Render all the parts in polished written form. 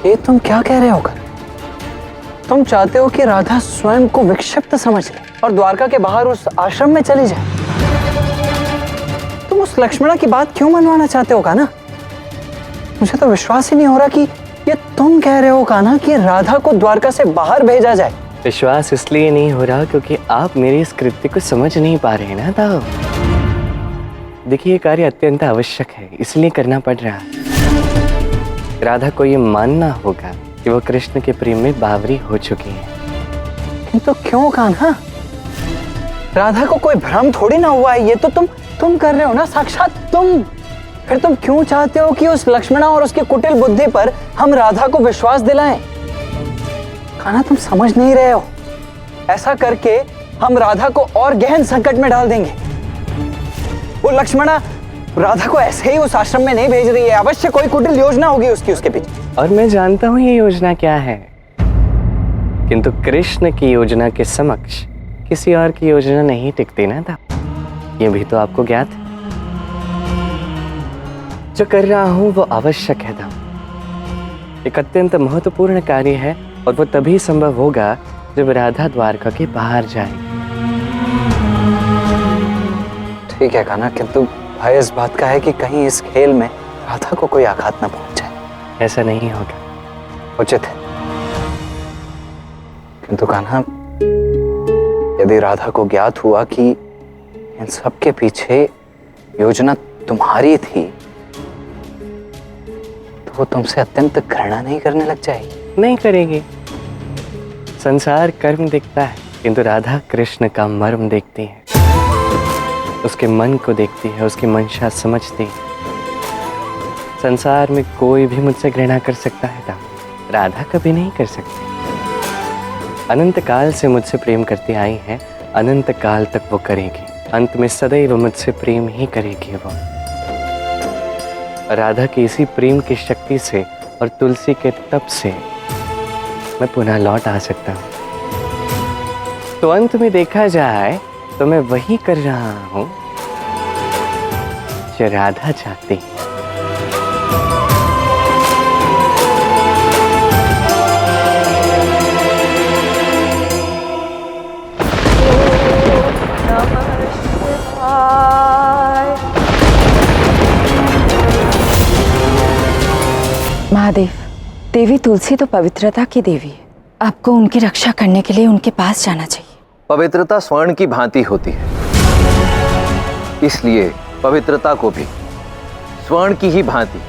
ये तुम क्या कह रहे हो कर? तुम चाहते हो कि राधा स्वयं को विक्षिप्त समझ ले और द्वारका के बाहर उस आश्रम में चली जाए? तुम उस लक्ष्मणा की बात क्यों मनवाना चाहते हो कान्हा? मुझे तो विश्वास ही नहीं हो रहा कि ये तुम कह रहे हो कान्हा कि राधा को द्वारका से बाहर भेजा जाए। विश्वास इसलिए नहीं हो रहा क्योंकि आप मेरे इस कृत्य को समझ नहीं पा रहे ना दाऊ। देखिए, ये कार्य अत्यंत आवश्यक है, इसलिए करना पड़ रहा है। राधा को ये मानना होगा कि वो कृष्ण के प्रेम में बावरी हो चुकी है। किंतु क्यों कान्हा? राधा को कोई भ्रम थोड़ी ना हुआ है, ये तो तुम कर रहे हो ना, साक्षात तुम। फिर तुम क्यों चाहते हो कि उस लक्ष्मणा और उसकी कुटिल बुद्धि पर हम राधा को विश्वास दिलाएं? कान्हा, तुम समझ नहीं रहे हो। ऐसा करके हम राधा को और गहन संकट में डाल देंगे। वो लक्ष्मणा राधा को ऐसे ही उस आश्रम में नहीं भेज रही है, अवश्य कोई कुटिल योजना होगी उसके पीछे। और मैं जानता हूं ये योजना क्या है, किंतु कृष्ण की योजना के समक्ष किसी और की योजना नहीं टिकती ना था। ये भी तो आपको ज्ञात है। जो कर रहा हूं वो आवश्यक है था, एक अत्यंत महत्वपूर्ण कार्य है और वो तभी संभव होगा जब राधा द्वारका के बाहर जाएगी। ठीक है कान्हा, किंतु भय इस बात का है कि कहीं इस खेल में राधा को कोई आघात न पहुंच जाए। ऐसा नहीं होगा। उचित है, किंतु कान्हा, यदि राधा को ज्ञात हुआ कि इन सब के पीछे योजना तुम्हारी थी, तो वो तुमसे अत्यंत घृणा नहीं करने लग जाएगी? नहीं करेगी। संसार कर्म देखता है, किंतु राधा कृष्ण का मर्म देखती है, उसके मन को देखती है, उसकी मंशा समझती है। संसार में कोई भी मुझसे घृणा कर सकता है, राधा कभी नहीं कर सकती। अनंत काल से मुझसे प्रेम करती आई है, अनंत काल तक वो करेगी। अंत में सदैव मुझसे प्रेम ही करेगी वो। राधा की इसी प्रेम की शक्ति से और तुलसी के तप से मैं पुनः लौट आ सकता हूं। तो अंत में देखा जाए तो मैं वही कर रहा हूं जो राधा चाहती है। महादेव, देवी तुलसी तो पवित्रता की देवी है। आपको उनकी रक्षा करने के लिए उनके पास जाना चाहिए। पवित्रता स्वर्ण की भांति होती है, इसलिए पवित्रता को भी स्वर्ण की ही भांति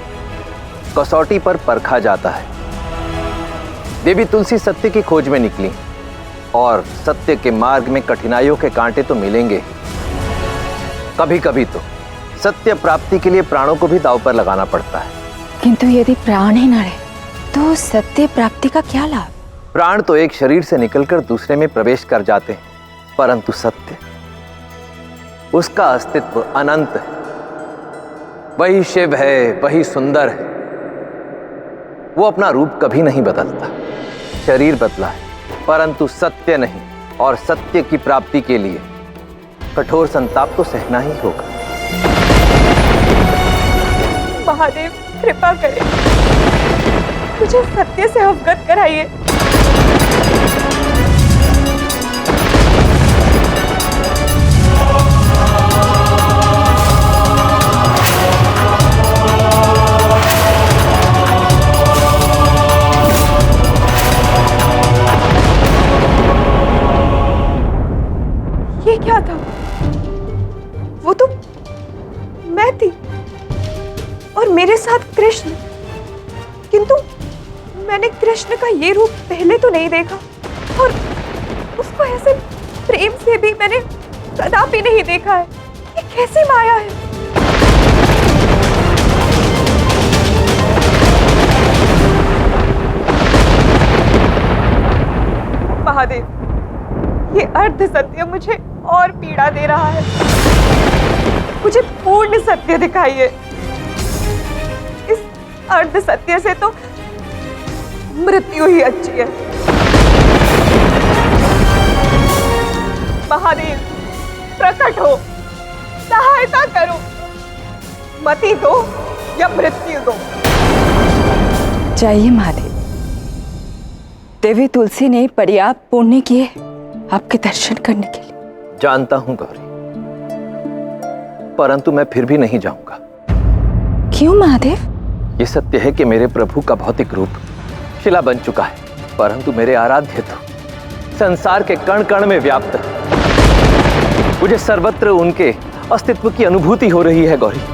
कसौटी पर परखा जाता है। देवी तुलसी सत्य की खोज में निकली और सत्य के मार्ग में कठिनाइयों के कांटे तो मिलेंगे। कभी कभी तो सत्य प्राप्ति के लिए प्राणों को भी दांव पर लगाना पड़ता है। किंतु यदि प्राण ही न रहे तो सत्य प्राप्ति का क्या लाभ? प्राण तो एक शरीर से निकलकर दूसरे में प्रवेश कर जाते हैं, परंतु सत्य, उसका अस्तित्व अनंत है। वही शिव है, वही सुंदर है। वो अपना रूप कभी नहीं बदलता। शरीर बदला है परंतु सत्य नहीं, और सत्य की प्राप्ति के लिए कठोर संताप तो सहना ही होगा। महादेव, कृपा करें, मुझे सत्य से अवगत कराइए। ये क्या था? वो तो मैं थी और मेरे साथ कृष्ण, किंतु मैंने कृष्ण का ये रूप पहले तो नहीं देखा और उसको ऐसे प्रेम से भी मैंने कदापि नहीं देखा है। ये कैसी माया है? महादेव, ये अर्ध सत्य मुझे और पीड़ा दे रहा है। मुझे पूर्ण सत्य दिखाइए। इस अर्ध सत्य से तो मृत्यु ही अच्छी है। महादेव, प्रकट हो, सहायता करो, मति दो या मृत्यु दो। जाइए महादेव, देवी तुलसी ने पर्याप्त पुण्य किए आपके दर्शन करने के लिए। जानता हूं गौरी, परंतु मैं फिर भी नहीं जाऊंगा। क्यों महादेव? ये सत्य है कि मेरे प्रभु का भौतिक रूप शिला बन चुका है, परंतु मेरे आराध्य तो संसार के कण कण में व्याप्त है। मुझे सर्वत्र उनके अस्तित्व की अनुभूति हो रही है गौरी।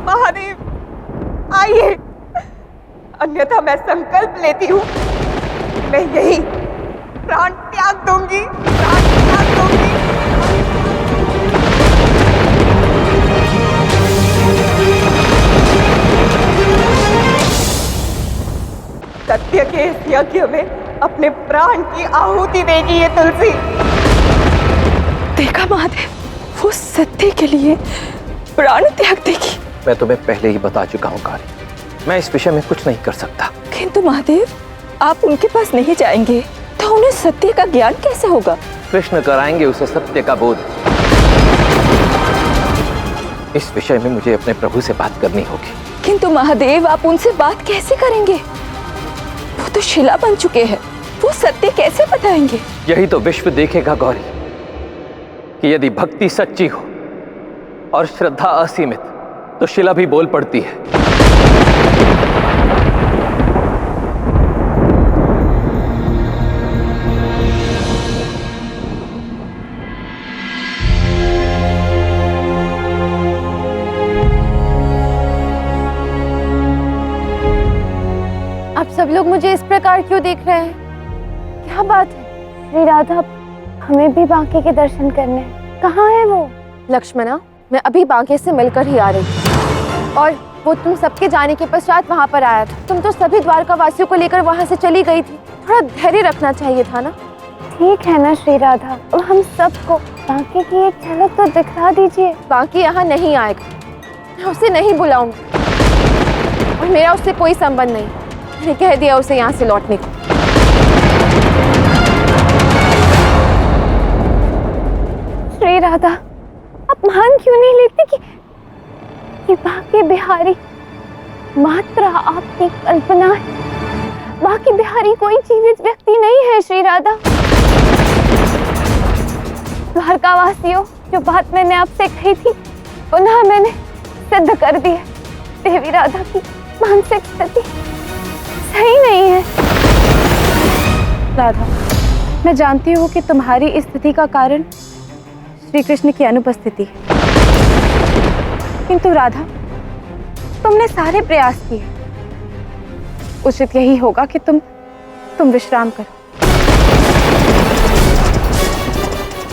महादेव आइए, अन्यथा मैं संकल्प लेती हूँ, मैं यही प्राण त्याग दूंगी, प्राण त्याग दूंगी। सत्य के इस यज्ञ में अपने प्राण की आहुति देगी ये तुलसी। देखा महादेव, वो सत्य के लिए प्राण त्याग देगी। मैं तुम्हें पहले ही बता चुका हूं गौरी, मैं इस विषय में कुछ नहीं कर सकता। किंतु महादेव, आप उनके पास नहीं जाएंगे तो उन्हें सत्य का ज्ञान कैसे होगा? कृष्ण कराएंगे उसे सत्य का बोध। इस विषय में मुझे अपने प्रभु से बात करनी होगी। किंतु महादेव, आप उनसे बात कैसे करेंगे? वो तो शिला बन चुके हैं, वो सत्य कैसे बताएंगे? यही तो विश्व देखेगा गौरी कि यदि भक्ति सच्ची हो और श्रद्धा असीमित तो शिला भी बोल पड़ती है। आप सब लोग मुझे इस प्रकार क्यों देख रहे हैं? क्या बात है? श्री राधा, हमें भी बांके के दर्शन करने हैं। कहाँ है वो? लक्ष्मणा, मैं अभी बांके से मिलकर ही आ रही हूँ और वो तुम सबके जाने के पश्चात वहाँ पर आया था। तुम तो सभी द्वारका वासियों को लेकर वहाँ से चली गई थी। थोड़ा धैर्य रखना चाहिए था ना। ठीक है ना श्री राधा, अब हम सबको बांके की एक झलक तो दिखा दीजिए। बांके यहाँ नहीं आएगा, मैं उसे नहीं बुलाऊंगी और मेरा उससे कोई संबंध नहीं। मैंने कह दिया उसे यहाँ से लौटने को। श्री राधा, आप मान क्यों नहीं लेते कि बांके बिहारी मात्र आपकी कल्पना है? बांके बिहारी कोई जीवित व्यक्ति नहीं है श्री राधा। द्वारकावासियों, जो बात मैंने आपसे कही थी पुनः मैंने सिद्ध कर दी है। देवी राधा की मानसिक स्थिति सही नहीं है। राधा, मैं जानती हूँ कि तुम्हारी इस स्थिति का कारण श्री कृष्ण की अनुपस्थिति है, किंतु राधा, तुमने सारे प्रयास किए। उचित यही होगा कि तुम विश्राम करो।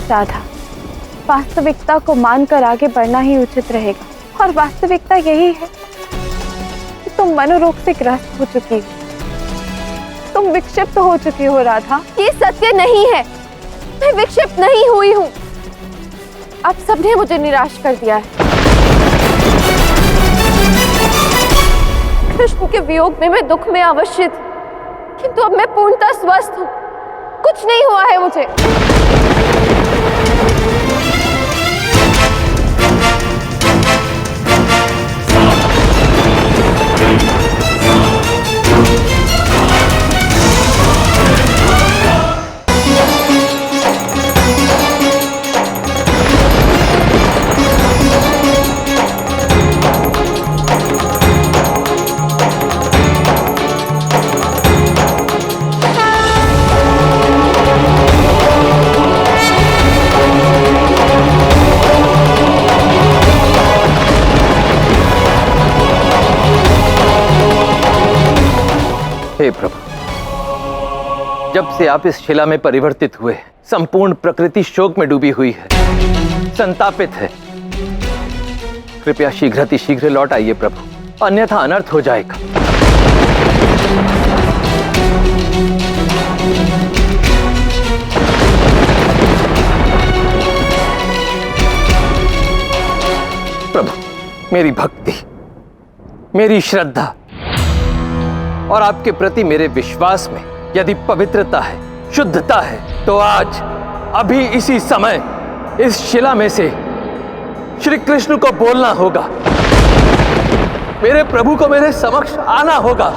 राधा, वास्तविकता को मानकर आगे बढ़ना ही उचित रहेगा और वास्तविकता यही है कि तुम मनोरोग से ग्रस्त हो चुकी हो, तुम विक्षिप्त हो चुकी हो। राधा, ये सत्य नहीं है, मैं विक्षिप्त नहीं हुई हूँ। आप सबने मुझे निराश कर दिया है। कृष्ण के वियोग में मैं दुख में अवश्य थी, किंतु अब मैं पूर्णतः स्वस्थ हूँ। कुछ नहीं हुआ है मुझे। हे प्रभु, जब से आप इस शिला में परिवर्तित हुए, संपूर्ण प्रकृति शोक में डूबी हुई है, संतापित है। कृपया शीघ्र लौट आइए प्रभु, अन्यथा अनर्थ हो जाएगा। प्रभु, मेरी भक्ति, मेरी श्रद्धा और आपके प्रति मेरे विश्वास में यदि पवित्रता है, शुद्धता है, तो आज अभी इसी समय इस शिला में से श्री कृष्ण को बोलना होगा। मेरे प्रभु को मेरे समक्ष आना होगा।